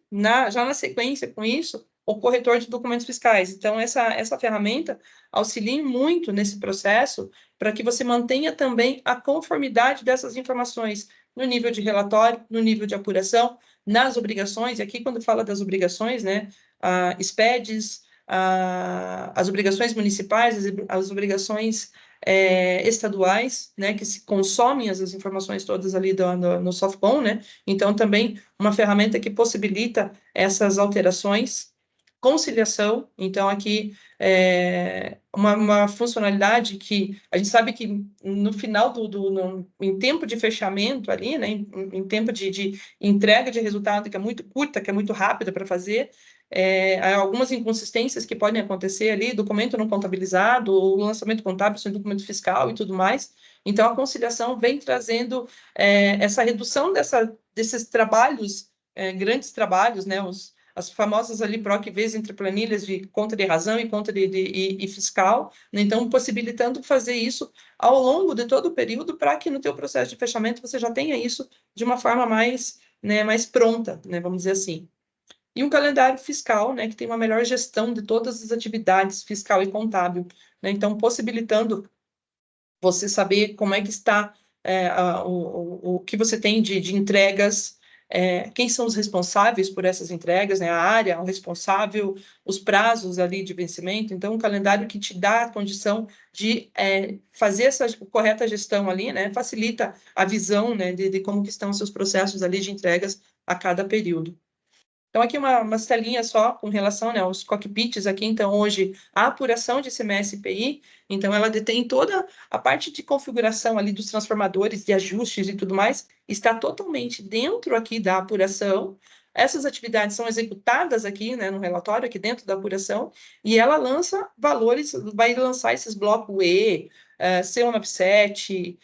já na sequência com isso, o corretor de documentos fiscais. Então, essa ferramenta auxilia muito nesse processo para que você mantenha também a conformidade dessas informações no nível de relatório, no nível de apuração, nas obrigações, e aqui quando fala das obrigações, né, SPEDs, as obrigações municipais, as obrigações estaduais, né, que se consomem as informações todas ali no SOFCOM, né, então também uma ferramenta que possibilita essas alterações, conciliação, então aqui uma funcionalidade que a gente sabe que no final em tempo de fechamento ali, né, em tempo de entrega de resultado que é muito curta, que é muito rápida para fazer, algumas inconsistências que podem acontecer ali, documento não contabilizado, o lançamento contábil sem documento fiscal e tudo mais. Então, a conciliação vem trazendo essa redução desses trabalhos, grandes trabalhos, né, as famosas ali PROC vezes entre planilhas de conta de razão e conta e fiscal, né? Então, possibilitando fazer isso ao longo de todo o período para que no teu processo de fechamento você já tenha isso de uma forma mais, né, mais pronta, né, vamos dizer assim. E um calendário fiscal, né, que tem uma melhor gestão de todas as atividades fiscal e contábil, né? Então, possibilitando você saber como é que está o que você tem de entregas, quem são os responsáveis por essas entregas, né? A área, o responsável, os prazos ali de vencimento. Então, um calendário que te dá a condição de fazer essa correta gestão ali, né? Facilita a visão, né, de como que estão os seus processos ali de entregas a cada período. Então, aqui uma telinha só com relação, né, aos cockpits aqui. Então, hoje, a apuração de ICMS e PI, então, ela detém toda a parte de configuração ali dos transformadores, de ajustes e tudo mais, está totalmente dentro aqui da apuração. Essas atividades são executadas aqui, né, no relatório, aqui dentro da apuração, e ela lança valores, vai lançar esses blocos E, C197,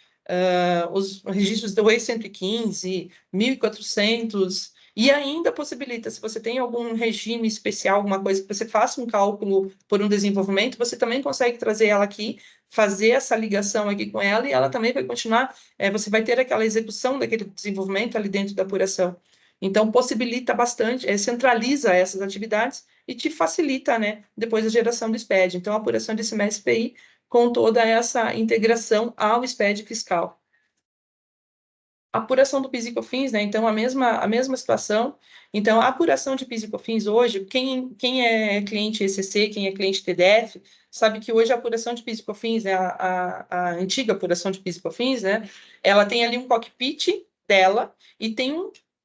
os registros do E115, 1400, E ainda possibilita, se você tem algum regime especial, alguma coisa que você faça um cálculo por um desenvolvimento, você também consegue trazer ela aqui, fazer essa ligação aqui com ela, e ela também vai continuar, você vai ter aquela execução daquele desenvolvimento ali dentro da apuração. Então, possibilita bastante, centraliza essas atividades e te facilita, né, depois a geração do SPED. Então, a apuração de ICMS-PI com toda essa integração ao SPED fiscal. A apuração do PIS e COFINS, né, então, a mesma situação. Então, a apuração de PIS e COFINS hoje, quem é cliente ECC, quem é cliente TDF, sabe que hoje a apuração de PIS e COFINS, né, a antiga apuração de PIS e COFINS, né, ela tem ali um cockpit dela e tem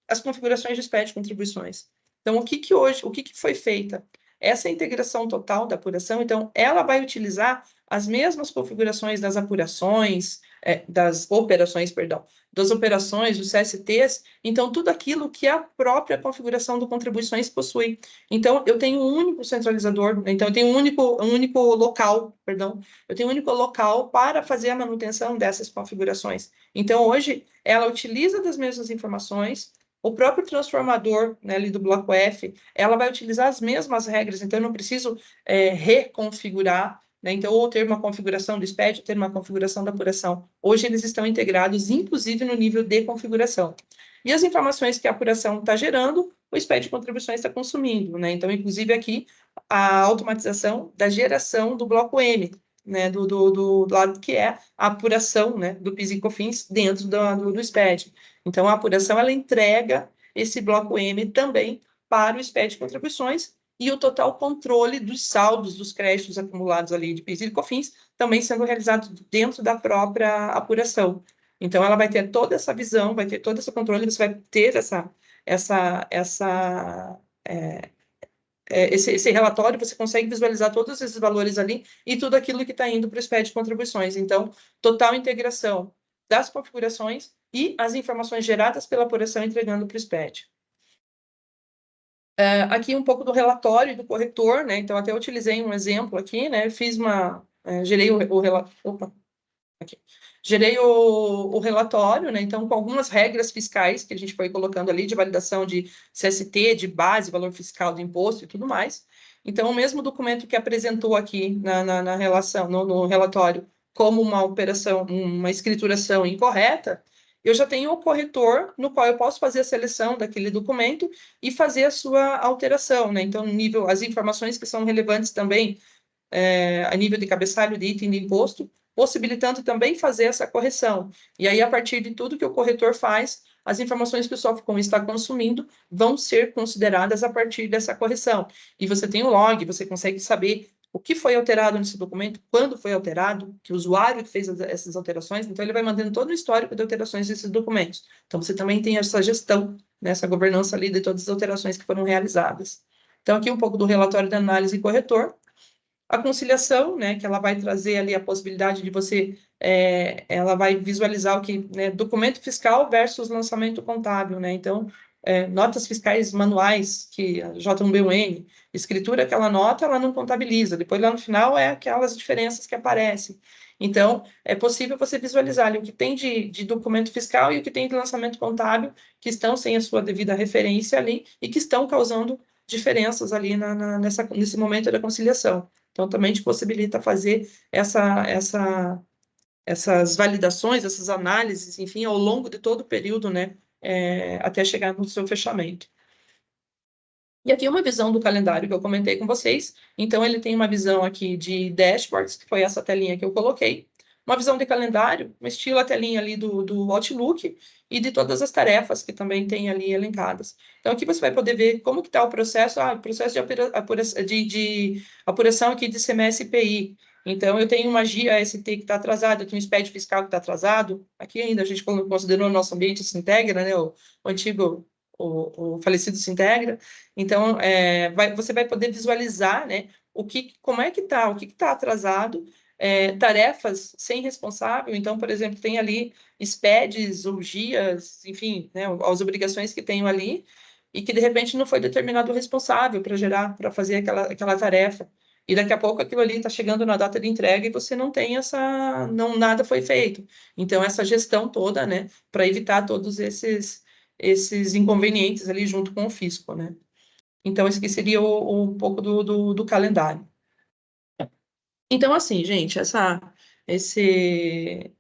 as configurações de SPED de contribuições. Então, o que foi feita? Essa integração total da apuração, então, ela vai utilizar as mesmas configurações das apurações, das operações, perdão, das operações, dos CSTs, então, tudo aquilo que a própria configuração do contribuições possui. Então, eu tenho um único centralizador, então, eu tenho um único local, perdão, eu tenho um único local para fazer a manutenção dessas configurações. Então, hoje, ela utiliza das mesmas informações, o próprio transformador, né, ali do bloco F, ela vai utilizar as mesmas regras, então eu não preciso reconfigurar, né, então ou ter uma configuração do SPED, ou ter uma configuração da apuração. Hoje eles estão integrados, inclusive no nível de configuração. E as informações que a apuração está gerando, o SPED de contribuições está consumindo, né, então inclusive aqui a automatização da geração do bloco M, né, do lado que é a apuração, né, do PIS e COFINS dentro do SPED. Então, a apuração, ela entrega esse bloco M também para o SPED de contribuições e o total controle dos saldos dos créditos acumulados ali de PIS e COFINS também sendo realizado dentro da própria apuração. Então, ela vai ter toda essa visão, vai ter todo esse controle, você vai ter esse relatório, você consegue visualizar todos esses valores ali e tudo aquilo que está indo para o SPED de contribuições. Então, total integração das configurações e as informações geradas pela apuração entregando para o SPED. Aqui um pouco do relatório do corretor, né? Então, até utilizei um exemplo aqui, né? Fiz gerei o relatório. Opa, aqui. Gerei o relatório, né? Então, com algumas regras fiscais que a gente foi colocando ali, de validação de CST, de base, valor fiscal do imposto e tudo mais. Então, o mesmo documento que apresentou aqui na relação, no relatório, como uma operação, uma escrituração incorreta, eu já tenho o corretor no qual eu posso fazer a seleção daquele documento e fazer a sua alteração, né? Então, as informações que são relevantes também a nível de cabeçalho de item de imposto, possibilitando também fazer essa correção. E aí, a partir de tudo que o corretor faz, as informações que o Softcom está consumindo vão ser consideradas a partir dessa correção. E você tem o log, você consegue saber o que foi alterado nesse documento, quando foi alterado, que usuário que fez essas alterações, então ele vai mantendo todo o histórico de alterações desses documentos. Então, você também tem essa gestão, essa governança ali de todas as alterações que foram realizadas. Então, aqui um pouco do relatório de análise e corretor. A conciliação, né, que ela vai trazer ali a possibilidade de você, ela vai visualizar o que, né, documento fiscal versus lançamento contábil, né, então, notas fiscais manuais, que a J1B1N, escritura aquela nota, ela não contabiliza, depois lá no final é aquelas diferenças que aparecem. Então, é possível você visualizar ali o que tem de documento fiscal e o que tem de lançamento contábil, que estão sem a sua devida referência ali e que estão causando diferenças ali nesse momento da conciliação. Então, também te possibilita fazer essas validações, essas análises, enfim, ao longo de todo o período, né, até chegar no seu fechamento. E aqui uma visão do calendário que eu comentei com vocês. Então, ele tem uma visão aqui de dashboards, que foi essa telinha que eu coloquei, uma visão de calendário, um estilo a telinha ali do Outlook e de todas as tarefas que também tem ali elencadas. Então, aqui você vai poder ver como que está o processo, o processo de apuração aqui de CMS IPI. Então, eu tenho uma GIA-ST que está atrasada, eu tenho um SPED fiscal que está atrasado. Aqui ainda a gente considerou o nosso ambiente Sintegra, né, o antigo, o falecido Sintegra. Então, você vai poder visualizar, né, como é que está, o que está atrasado, tarefas sem responsável. Então, por exemplo, tem ali SPEDs ou GIAs, enfim, né, as obrigações que tenho ali, e que de repente não foi determinado o responsável para fazer aquela tarefa. E daqui a pouco aquilo ali está chegando na data de entrega e você não tem nada foi feito. Então, essa gestão toda, né, para evitar todos esses inconvenientes ali junto com o fisco, né? Então, esse aqui seria um pouco do calendário. Então, assim, gente, esse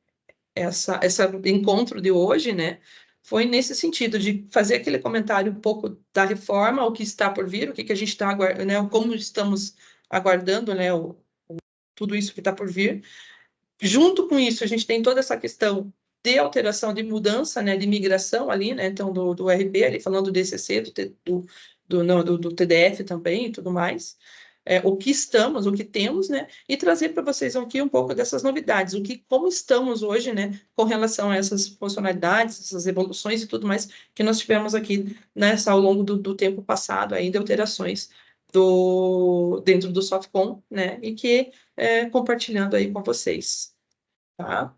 encontro de hoje, né, foi nesse sentido de fazer aquele comentário um pouco da reforma, o que está por vir, o que a gente está aguardando, né, como estamos aguardando, né, tudo isso que está por vir. Junto com isso, a gente tem toda essa questão de alteração, de mudança, né, de migração ali, né, então do RP, ali falando do DCC, do TDF também e tudo mais. O que temos, né, e trazer para vocês aqui um pouco dessas novidades, como estamos hoje, né, com relação a essas funcionalidades, essas evoluções e tudo mais que nós tivemos aqui, ao longo do tempo passado, aí, de alterações dentro do Softcom, né, e que compartilhando aí com vocês, tá?